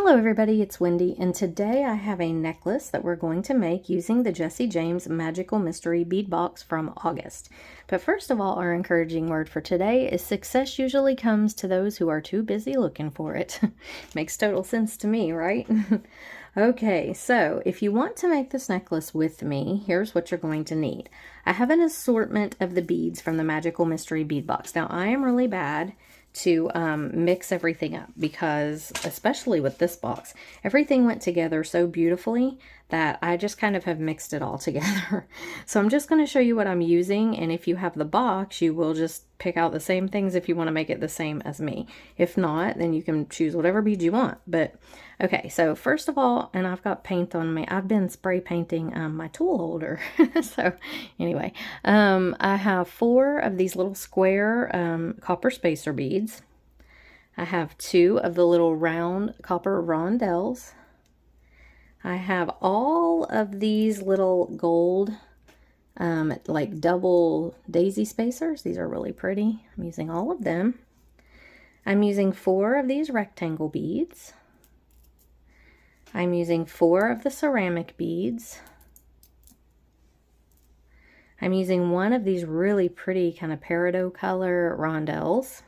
Hello everybody, it's Wendy, and today I have a necklace that we're going to make using the Jesse James Magical Mystery Bead Box from August. But first of all, our encouraging word for today is success usually comes to those who are too busy looking for it. Makes total sense to me, right? Okay, so if you want to make this necklace with me, here's what you're going to need. I have an assortment of the beads from the Magical Mystery Bead Box. Now, I am really bad to mix everything up because, especially with this box, everything went together so beautifully that I just kind of have mixed it all together. So I'm just going to show you what I'm using, and if you have the box, you will just pick out the same things if you want to make it the same as me. If not, then you can choose whatever bead you want. But okay, so first of all, and I've got paint on me. I've been spray painting my tool holder. So anyway, I have 4 of these little square copper spacer beads. I have 2 of the little round copper rondelles. I have all of these little gold like double daisy spacers. These are really pretty. I'm using all of them. I'm using 4 of these rectangle beads. I'm using 4 of the ceramic beads. I'm using 1 of these really pretty kind of peridot color rondelles.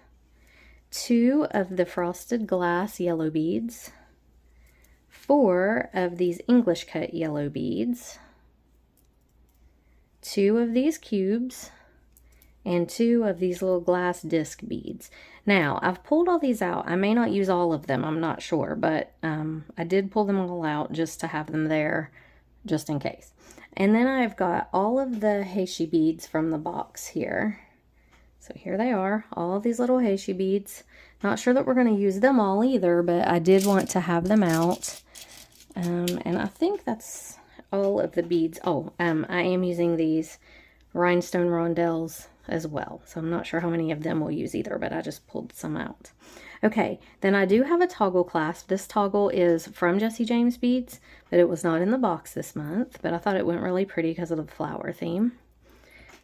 2 of the frosted glass yellow beads. 4 of these English cut yellow beads. 2 of these cubes. And 2 of these little glass disc beads. Now, I've pulled all these out. I may not use all of them, I'm not sure, but I did pull them all out just to have them there, just in case. And then I've got all of the heishi beads from the box here. So here they are, all of these little heishi beads. Not sure that we're going to use them all either, but I did want to have them out. And I think that's all of the beads. Oh, I am using these rhinestone rondelles as well. So I'm not sure how many of them we'll use either, but I just pulled some out. Okay, then I do have a toggle clasp. This toggle is from Jesse James Beads, but it was not in the box this month, but I thought it went really pretty because of the flower theme.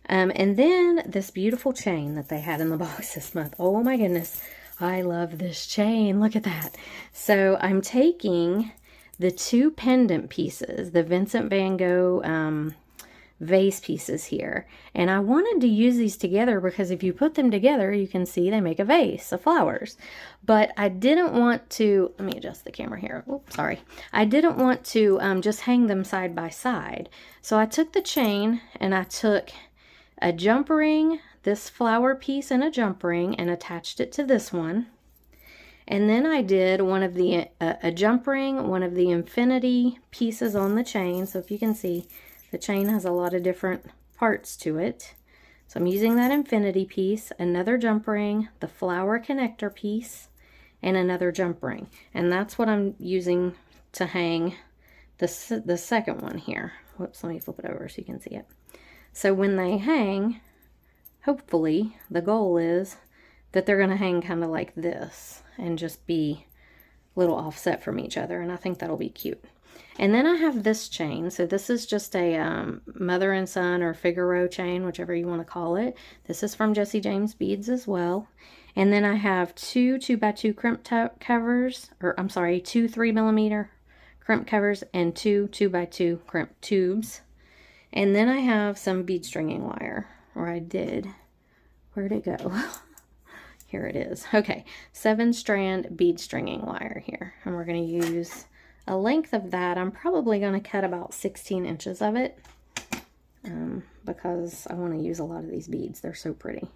And then this beautiful chain that they had in the box this month. Oh my goodness, I love this chain. Look at that. So I'm taking the 2 pendant pieces, the Vincent van Gogh vase pieces here, and I wanted to use these together because if you put them together, you can see they make a vase of flowers. But I didn't want to, let me adjust the camera here. Oops, sorry. I didn't want to just hang them side by side. So I took the chain and I took a jump ring, this flower piece and a jump ring, and attached it to this one. And then I did one of the a jump ring, one of the infinity pieces on the chain. So if you can see, the chain has a lot of different parts to it. So I'm using that infinity piece, another jump ring, the flower connector piece, and another jump ring. And that's what I'm using to hang the second one here. Whoops, let me flip it over so you can see it. So when they hang, hopefully the goal is that they're going to hang kind of like this and just be a little offset from each other. And I think that'll be cute. And then I have this chain. So this is just a mother and son or Figaro chain, whichever you want to call it. This is from Jesse James Beads as well. And then I have 2 2x2 crimp covers, or I'm sorry, 2 3mm crimp covers and 2 2x2 crimp tubes. And then I have some bead stringing wire, or I did. Where'd it go? Here it is. Okay, 7-strand bead stringing wire here. And we're going to use a length of that. I'm probably going to cut about 16 inches of it because I want to use a lot of these beads. They're so pretty.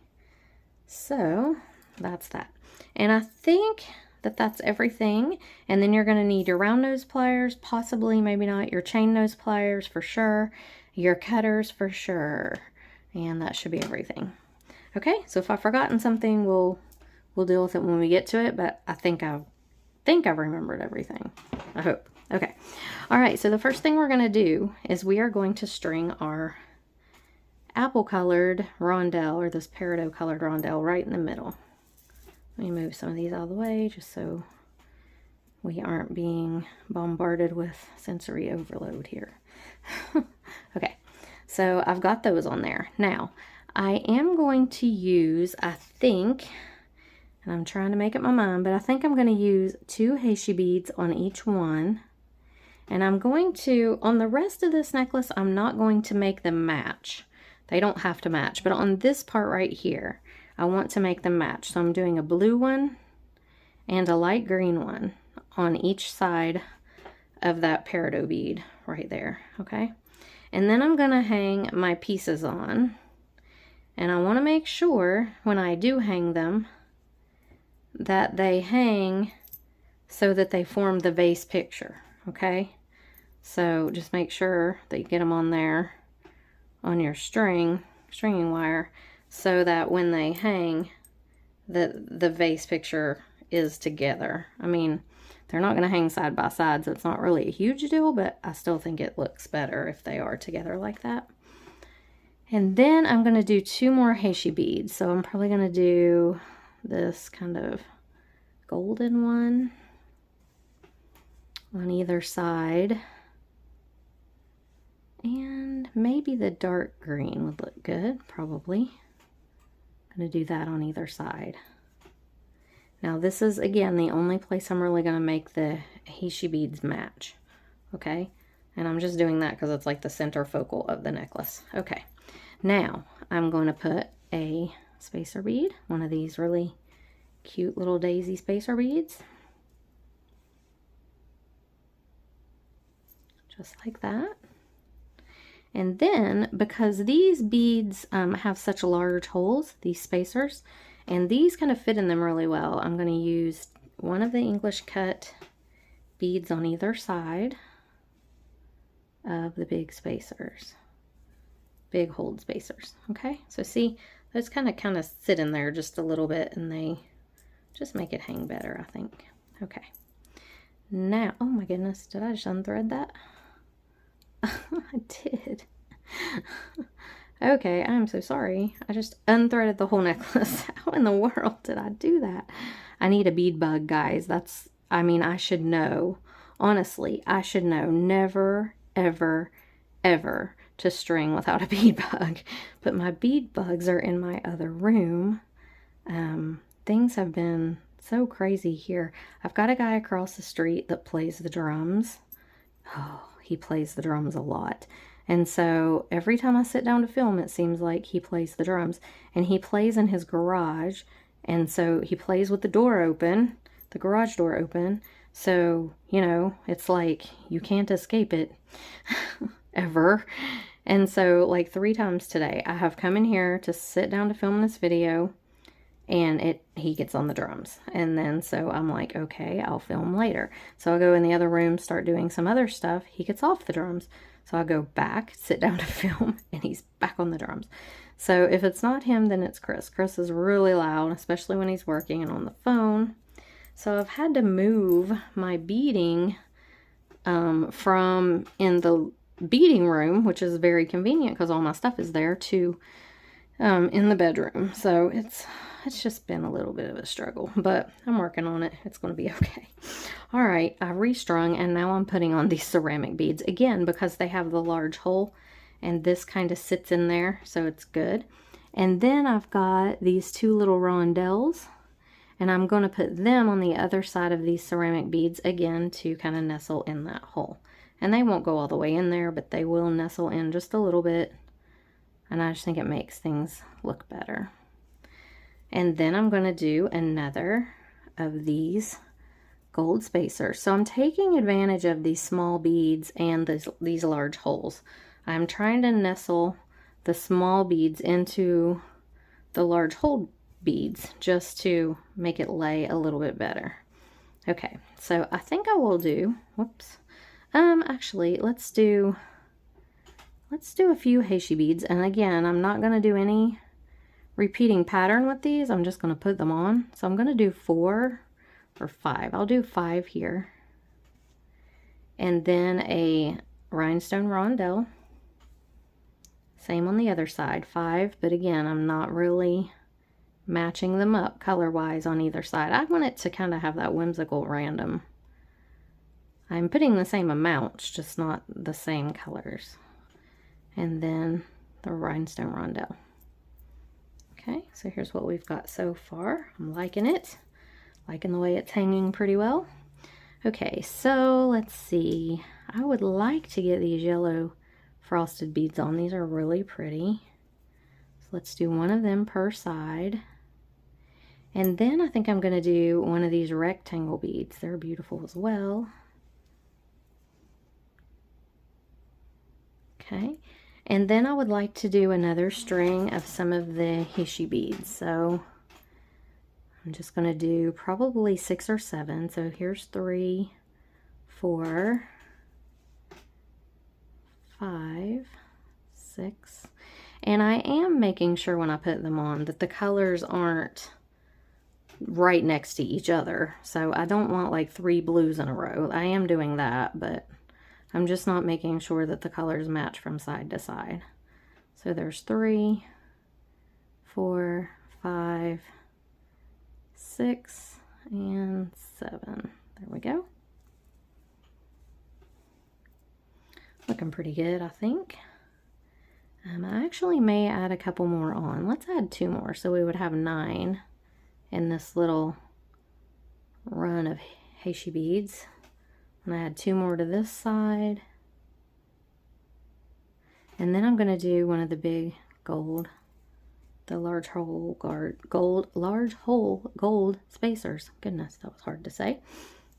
So that's that. And I think that that's everything. And then you're going to need your round nose pliers, possibly, maybe not, your chain nose pliers for sure, your cutters for sure. And that should be everything. Okay, so if I've forgotten something, we'll deal with it when we get to it, but I think I've remembered everything. I hope. Okay. All right, so the first thing we're going to do is we are going to string our apple-colored rondelle, or this peridot-colored rondelle, right in the middle. Let me move some of these out of the way just so we aren't being bombarded with sensory overload here. Okay, so I've got those on there. Now, I am going to use, I think, And I'm trying to make up my mind, but I think I'm going to use 2 Heishi beads on each one. And I'm going to, on the rest of this necklace, I'm not going to make them match. They don't have to match, but on this part right here, I want to make them match. So I'm doing a blue one and a light green one on each side of that peridot bead right there, okay? And then I'm gonna hang my pieces on. And I wanna make sure when I do hang them that they hang so that they form the vase picture, okay? So just make sure that you get them on there on your stringing wire so that when they hang, the vase picture is together. I mean, they're not going to hang side by side, so it's not really a huge deal, but I still think it looks better if they are together like that. And then I'm going to do 2 more Heishi beads. So I'm probably going to do this kind of golden one on either side. And maybe the dark green would look good, probably. I'm going to do that on either side. Now this is, again, the only place I'm really going to make the Heishi beads match, okay? And I'm just doing that because it's like the center focal of the necklace. Okay, now I'm going to put a spacer bead, one of these really cute little daisy spacer beads. Just like that. And then, because these beads have such large holes, these spacers, and these kind of fit in them really well, I'm going to use one of the English cut beads on either side of the big spacers, big hold spacers, okay? So see, those kind of sit in there just a little bit, and they just make it hang better, I think. Okay. Now, oh my goodness, did I just unthread that? I did. Okay, I'm so sorry. I just unthreaded the whole necklace. How in the world did I do that? I need a bead bug, guys. That's, I mean, I should know. Honestly, I should know. Never, ever, ever to string without a bead bug. But my bead bugs are in my other room. Things have been so crazy here. I've got a guy across the street that plays the drums. Oh, he plays the drums a lot. And so every time I sit down to film, it seems like he plays the drums. And he plays in his garage. And so he plays with the door open, the garage door open. So, you know, it's like you can't escape it ever. And so like 3 times today, I have come in here to sit down to film this video. And he gets on the drums. And then so I'm like, okay, I'll film later. So I'll go in the other room, start doing some other stuff. He gets off the drums. So I'll go back, sit down to film, and he's back on the drums. So if it's not him, then it's Chris. Chris is really loud, especially when he's working and on the phone. So I've had to move my beading from in the beading room, which is very convenient because all my stuff is there, to in the bedroom. So it's just been a little bit of a struggle, but I'm working on it. It's going to be okay. All right, I restrung, and now I'm putting on these ceramic beads again because they have the large hole, and this kind of sits in there, so it's good. And then I've got these 2 little rondelles, and I'm going to put them on the other side of these ceramic beads again to kind of nestle in that hole. And they won't go all the way in there, but they will nestle in just a little bit. And I just think it makes things look better. And then I'm going to do another of these gold spacers. So I'm taking advantage of these small beads and these large holes. I'm trying to nestle the small beads into the large hole beads just to make it lay a little bit better. Okay, so I think I will do, whoops, actually let's do a few Heishi beads. And again, I'm not going to do any repeating pattern with these. I'm just going to put them on. So I'm going to do 4 or 5. I'll do 5 here. And then a rhinestone rondelle. Same on the other side, 5. But again, I'm not really matching them up color-wise on either side. I want it to kind of have that whimsical random. I'm putting the same amounts, just not the same colors. And then the rhinestone rondelle. Okay, so here's what we've got so far. I'm liking it. Liking the way it's hanging pretty well. Okay, so let's see. I would like to get these yellow frosted beads on. These are really pretty. So let's do one of them per side. And then I think I'm going to do one of these rectangle beads. They're beautiful as well. Okay, and then I would like to do another string of some of the Hishi beads. So I'm just going to do probably 6 or 7. So here's 3, 4, 5, 6. And I am making sure when I put them on that the colors aren't right next to each other. So I don't want like 3 blues in a row. I am doing that, but I'm just not making sure that the colors match from side to side. So there's 3, 4, 5, 6, and 7. There we go. Looking pretty good, I think. I actually may add a couple more on. Let's add 2 more, so we would have 9 in this little run of Hishi beads. And I add 2 more to this side. And then I'm going to do one of the big gold, the large hole gold spacers. Goodness, that was hard to say.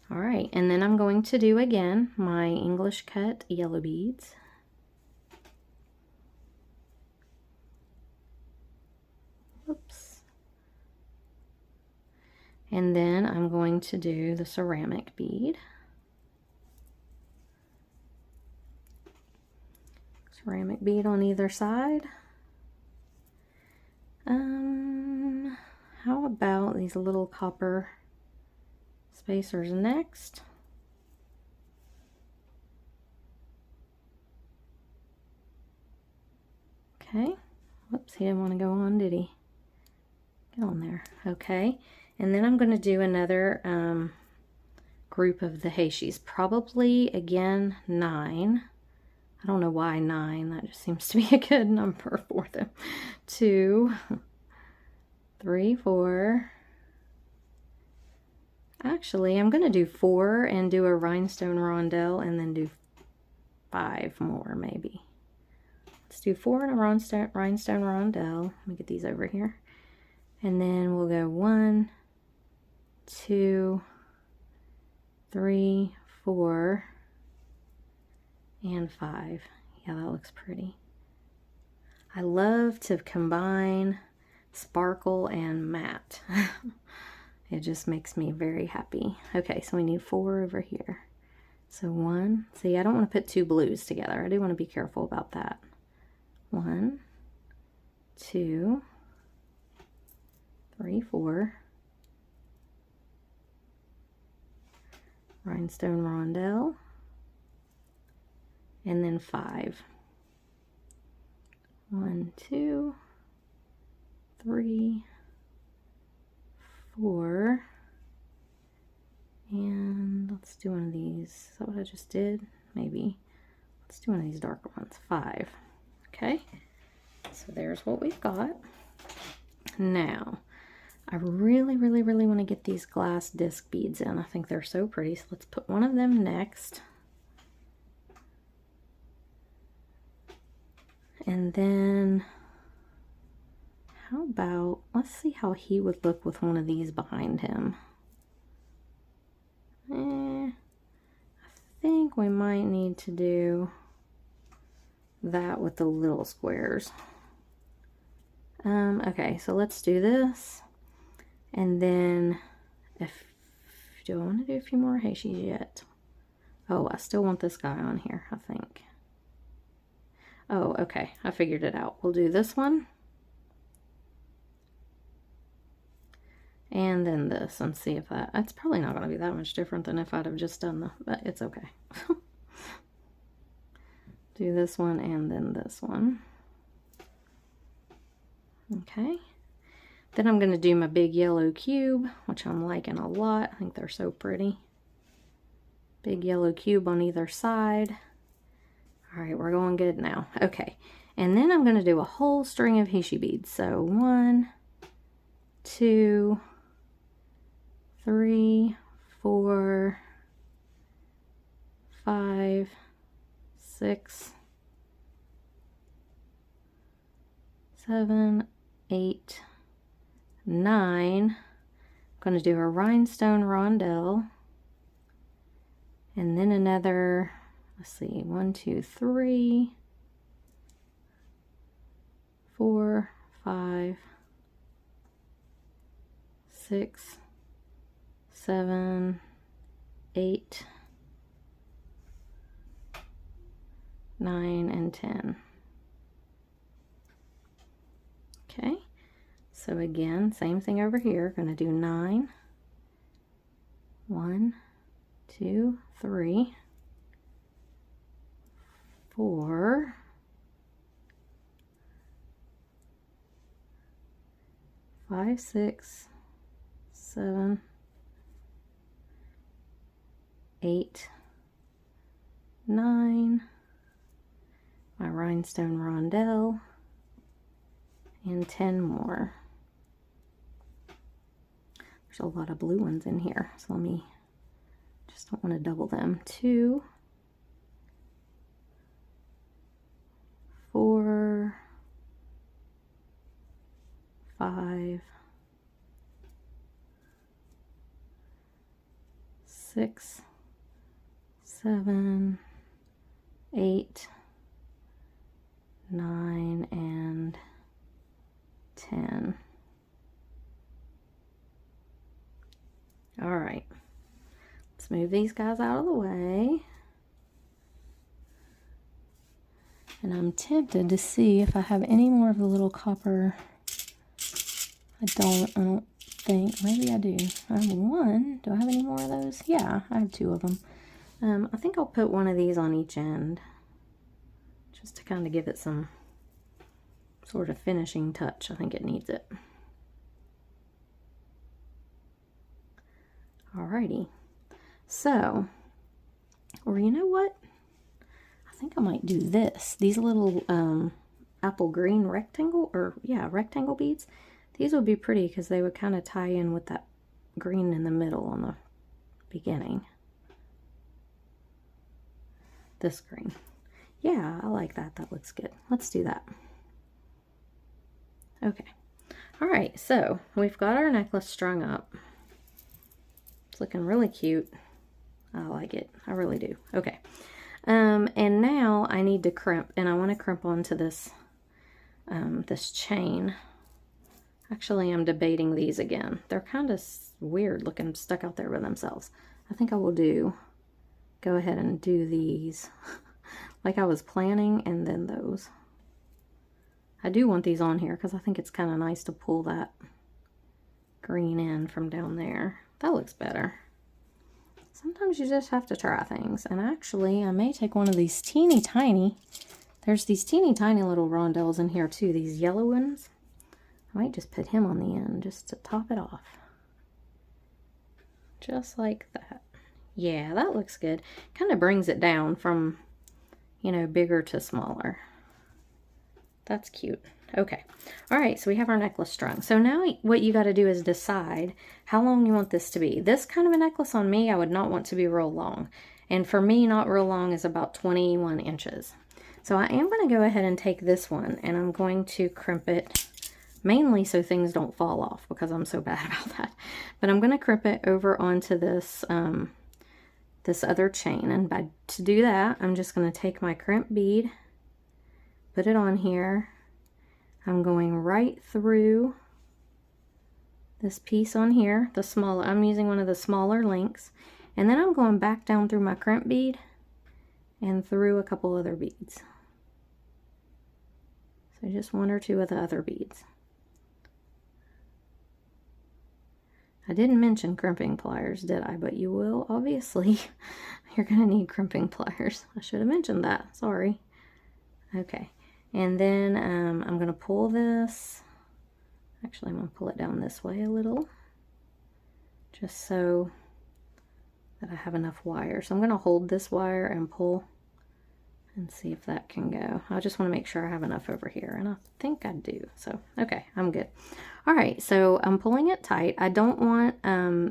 All right, and then I'm going to do again my English cut yellow beads. Oops. And then I'm going to do the ceramic bead. Ceramic bead on either side. How about these little copper spacers next? Okay. Whoops, he didn't want to go on, did he? Get on there. Okay. And then I'm going to do another group of the Hishis. Probably, again, 9. I don't know why 9. That just seems to be a good number for them. 2, 3, 4. Actually, I'm going to do 4 and do a rhinestone rondelle and then do 5 more maybe. Let's do 4 and a rhinestone rondelle. Let me get these over here. And then we'll go 1, 2, 3, 4, and 5. Yeah, that looks pretty. I love to combine sparkle and matte. It just makes me very happy. Okay, so we need 4 over here. So 1, see, I don't want to put 2 blues together. I do want to be careful about that. 1, 2, 3, 4. Rhinestone rondelle. And then 5. 1, 2, 3, 4. And let's do one of these. Is that what I just did? Maybe. Let's do one of these darker ones. 5. Okay. So there's what we've got. Now, I really want to get these glass disc beads in. I think they're so pretty. So let's put one of them next. And then, how about, let's see how he would look with one of these behind him. I think we might need to do that with the little squares. Okay, so let's do this. And then, do I want to do a few more Hishis yet? Oh, I still want this guy on here, I think. Oh, okay, I figured it out. We'll do this one. And then this, and see if that's probably not going to be that much different than if I'd have just done but it's okay. Do this one and then this one. Okay. Then I'm going to do my big yellow cube, which I'm liking a lot. I think they're so pretty. Big yellow cube on either side. All right, we're going good now. Okay, and then I'm going to do a whole string of Hishi beads. So 1, 2, 3, 4, 5, 6, 7, 8, 9. I'm going to do a rhinestone rondelle, and then another, let's see, 1, 2, 3, 4, 5, 6, 7, 8, 9, and 10. Okay, so again, same thing over here. Going to do 9, 1, 2, 3, 4, 5, 6, 7, 8, 9, my rhinestone rondelle, and 10 more. There's a lot of blue ones in here, so let me, just don't want to double them. 2, 4, 5, 6, 7, 8, 9, and 10. All right, let's move these guys out of the way. And I'm tempted to see if I have any more of the little copper. I don't think. Maybe I do. I have one. Do I have any more of those? Yeah, I have 2 of them. I think I'll put one of these on each end, just to kind of give it some sort of finishing touch. I think it needs it. Alrighty. So, or you know what? I think I might do this. These little apple green rectangle, or yeah, rectangle beads. These would be pretty because they would kind of tie in with that green in the middle on the beginning. This green. Yeah, I like that. That looks good. Let's do that. Okay. All right, so we've got our necklace strung up. It's looking really cute. I like it. I really do. Okay. And now I need to crimp, and I want to crimp onto this this chain. Actually, I'm debating these again. They're kind of weird looking, stuck out there by themselves. I think I will go ahead and do these like I was planning, and then those. I do want these on here because I think it's kind of nice to pull that green in from down there. That looks better. Sometimes you just have to try things. And actually, I may take one of these teeny tiny. There's these teeny tiny little rondelles in here too, these yellow ones. I might just put him on the end just to top it off. Just like that. Yeah, that looks good. Kind of brings it down from, you know, bigger to smaller. That's cute. Okay. All right, so we have our necklace strung. So now what you got to do is decide how long you want this to be. This kind of a necklace on me, I would not want to be real long. And for me, not real long is about 21 inches. So I am going to go ahead and take this one, and I'm going to crimp it mainly so things don't fall off because I'm so bad about that. But I'm going to crimp it over onto this this other chain. And to do that, I'm just going to take my crimp bead, put it on here. I'm going right through this piece on here, I'm using one of the smaller links, and then I'm going back down through my crimp bead and through a couple other beads. So just 1 or 2 of the other beads. I didn't mention crimping pliers, did I? But you will, obviously. You're going to need crimping pliers. I should have mentioned that. Sorry. Okay. And then I'm going to pull this. Actually, I'm going to pull it down this way a little. Just so that I have enough wire. So I'm going to hold this wire and pull and see if that can go. I just want to make sure I have enough over here, and I think I do. So, okay, I'm good. All right, so I'm pulling it tight. I don't want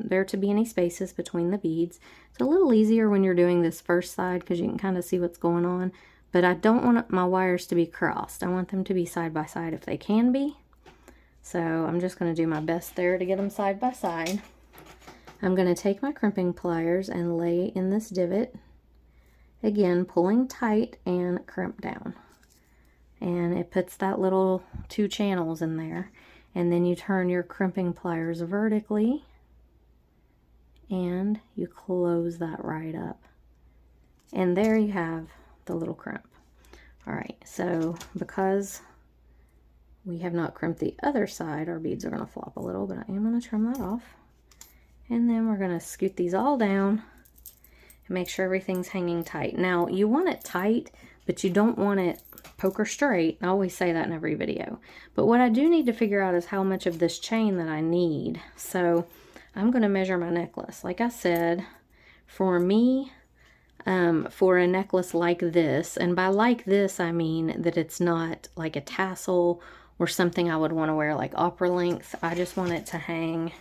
there to be any spaces between the beads. It's a little easier when you're doing this first side because you can kind of see what's going on, but I don't want my wires to be crossed. I want them to be side by side if they can be. So I'm just going to do my best there to get them side by side. I'm going to take my crimping pliers and lay in this divot. Again, pulling tight and crimp down. And it puts that little 2 channels in there. And then you turn your crimping pliers vertically and you close that right up. And there you have the little crimp. All right, so because we have not crimped the other side, our beads are going to flop a little, but I am going to trim that off. And then we're going to scoot these all down and make sure everything's hanging tight. Now, you want it tight, but you don't want it poker straight. I always say that in every video. But what I do need to figure out is how much of this chain that I need. So I'm going to measure my necklace. Like I said, for me, for a necklace like this, and by like this, I mean that it's not like a tassel or something I would want to wear like opera length. I just want it to hang,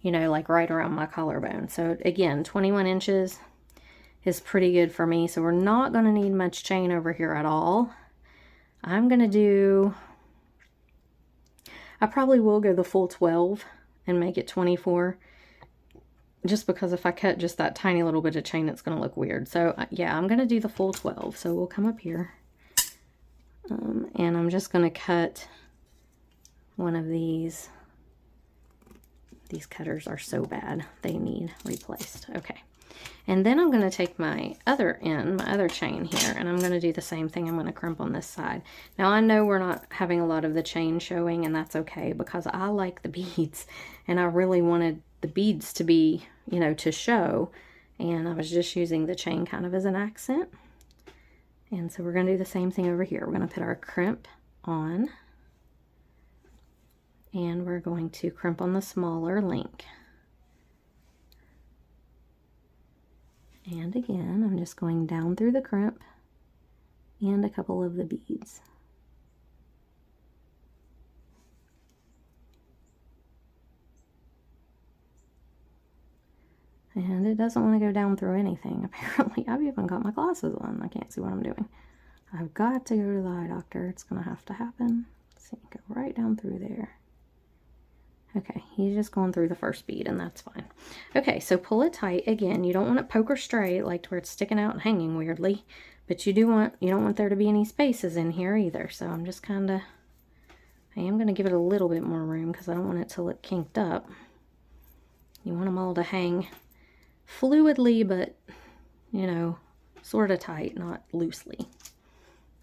you know, like right around my collarbone. So again, 21 inches is pretty good for me. So we're not going to need much chain over here at all. I'm going to do, I probably will go the full 12 and make it 24. Just because if I cut just that tiny little bit of chain, it's going to look weird. So yeah, I'm going to do the full 12. So we'll come up here. And I'm just going to cut one of these. These cutters are so bad. They need replaced. Okay. And then I'm going to take my other end, my other chain here, and I'm going to do the same thing. I'm going to crimp on this side. Now, I know we're not having a lot of the chain showing, and that's okay because I like the beads, and I really wanted the beads to be, you know, to show, and I was just using the chain kind of as an accent. And so we're going to do the same thing over here. We're going to put our crimp on, and we're going to crimp on the smaller link. And again, I'm just going down through the crimp and a couple of the beads. And it doesn't want to go down through anything. Apparently, I've even got my glasses on. I can't see what I'm doing. I've got to go to the eye doctor. It's going to have to happen. Let's see, go right down through there. Okay, he's just going through the first bead, and that's fine. Okay, so pull it tight. Again, you don't want it poker straight, like to where it's sticking out and hanging weirdly, but you don't want there to be any spaces in here either. So I'm just kind of, I am going to give it a little bit more room because I don't want it to look kinked up. You want them all to hang fluidly, but, you know, sort of tight, not loosely.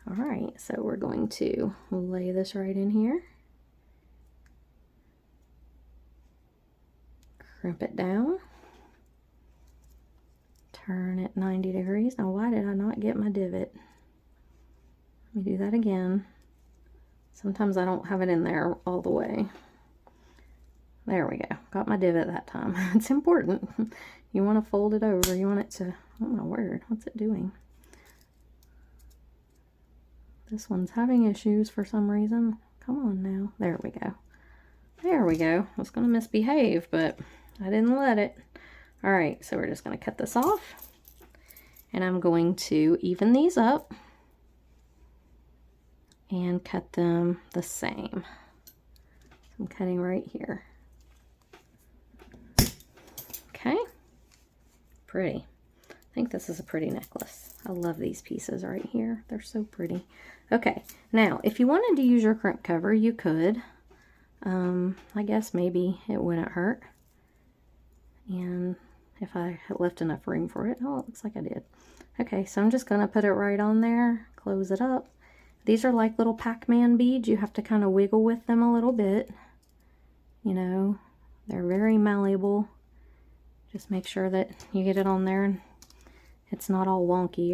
All right, so we're going to lay this right in here. Crimp it down, turn it 90 degrees. Now, why did I not get my divot? Let me do that again. Sometimes I don't have it in there all the way. There we go. Got my divot that time. It's important. You want to fold it over. You want it to, oh my word, what's it doing? This one's having issues for some reason. Come on now. There we go. There we go. I was going to misbehave, but I didn't let it. All right, so we're just going to cut this off. And I'm going to even these up and cut them the same. So I'm cutting right here. Okay. Pretty. I think this is a pretty necklace. I love these pieces right here. They're so pretty. Okay, now if you wanted to use your crimp cover, you could. I guess maybe it wouldn't hurt. And if I had left enough room for it. Oh, it looks like I did. Okay, so I'm just going to put it right on there, close it up. These are like little Pac-Man beads. You have to kind of wiggle with them a little bit. You know, they're very malleable. Just make sure that you get it on there and it's not all wonky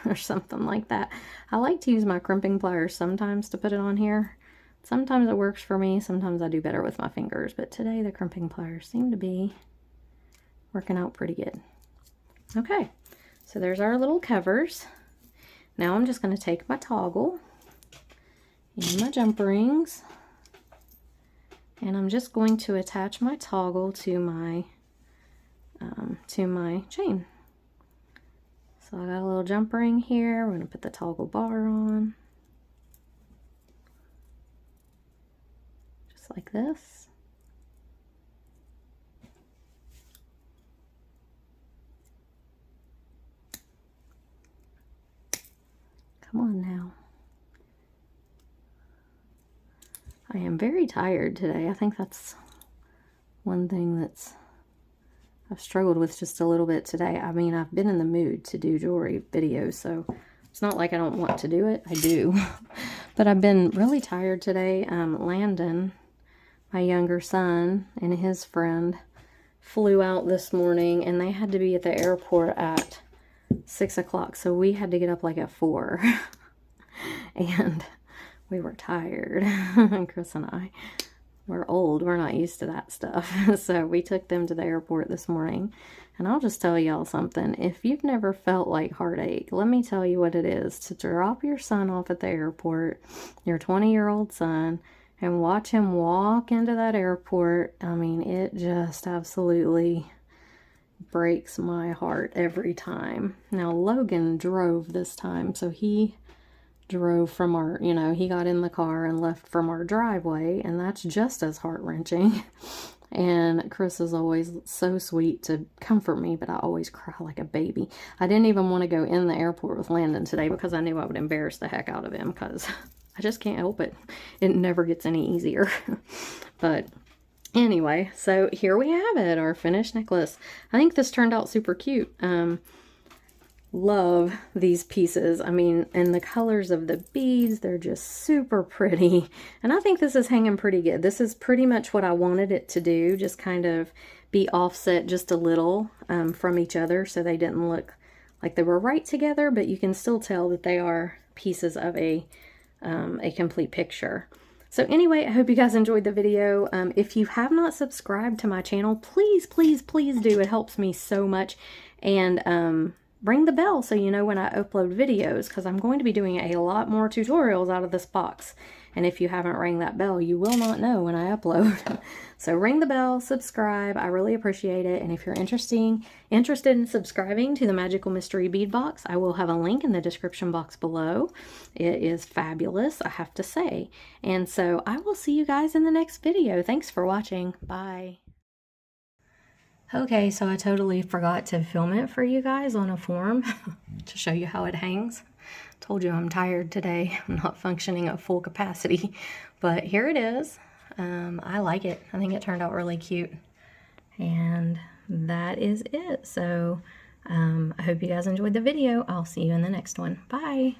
or something like that. I like to use my crimping pliers sometimes to put it on here. Sometimes it works for me. Sometimes I do better with my fingers. But today the crimping pliers seem to be working out pretty good. Okay, so there's our little covers. Now I'm just going to take my toggle and my jump rings, and I'm just going to attach my toggle to my chain. So I got a little jump ring here. We're going to put the toggle bar on, just like this. Come on now. I am very tired today. I think that's one thing I've struggled with just a little bit today. I mean, I've been in the mood to do jewelry videos, so it's not like I don't want to do it. I do. But I've been really tired today. Landon, my younger son, and his friend flew out this morning, and they had to be at the airport at 6 o'clock, so we had to get up like at 4. And we were tired. Chris and I. We're old. We're not used to that stuff. So we took them to the airport this morning. And I'll just tell y'all something. If you've never felt like heartache, let me tell you what it is to drop your son off at the airport, your 20-year-old son, and watch him walk into that airport. I mean, it just absolutely breaks my heart every time. Now, Logan drove this time, so he drove from our, he got in the car and left from our driveway, and that's just as heart-wrenching. And Chris is always so sweet to comfort me, but I always cry like a baby. I didn't even want to go in the airport with Landon today because I knew I would embarrass the heck out of him, because I just can't help it. It never gets any easier. But anyway, so here we have it, our finished necklace. I think this turned out super cute. Love these pieces. I mean, and the colors of the beads, they're just super pretty. And I think this is hanging pretty good. This is pretty much what I wanted it to do, just kind of be offset just a little from each other, so they didn't look like they were right together, but you can still tell that they are pieces of a complete picture. So anyway, I hope you guys enjoyed the video. If you have not subscribed to my channel, please, please, please do. It helps me so much. And ring the bell so you know when I upload videos, because I'm going to be doing a lot more tutorials out of this box. And if you haven't rang that bell, you will not know when I upload. So ring the bell, subscribe. I really appreciate it. And if you're interested in subscribing to the Magical Mystery Bead Box, I will have a link in the description box below. It is fabulous, I have to say. And so I will see you guys in the next video. Thanks for watching. Bye. Okay, so I totally forgot to film it for you guys on a form to show you how it hangs. Told you I'm tired today. I'm not functioning at full capacity, but here it is. I like it. I think it turned out really cute. And that is it. So I hope you guys enjoyed the video. I'll see you in the next one. Bye.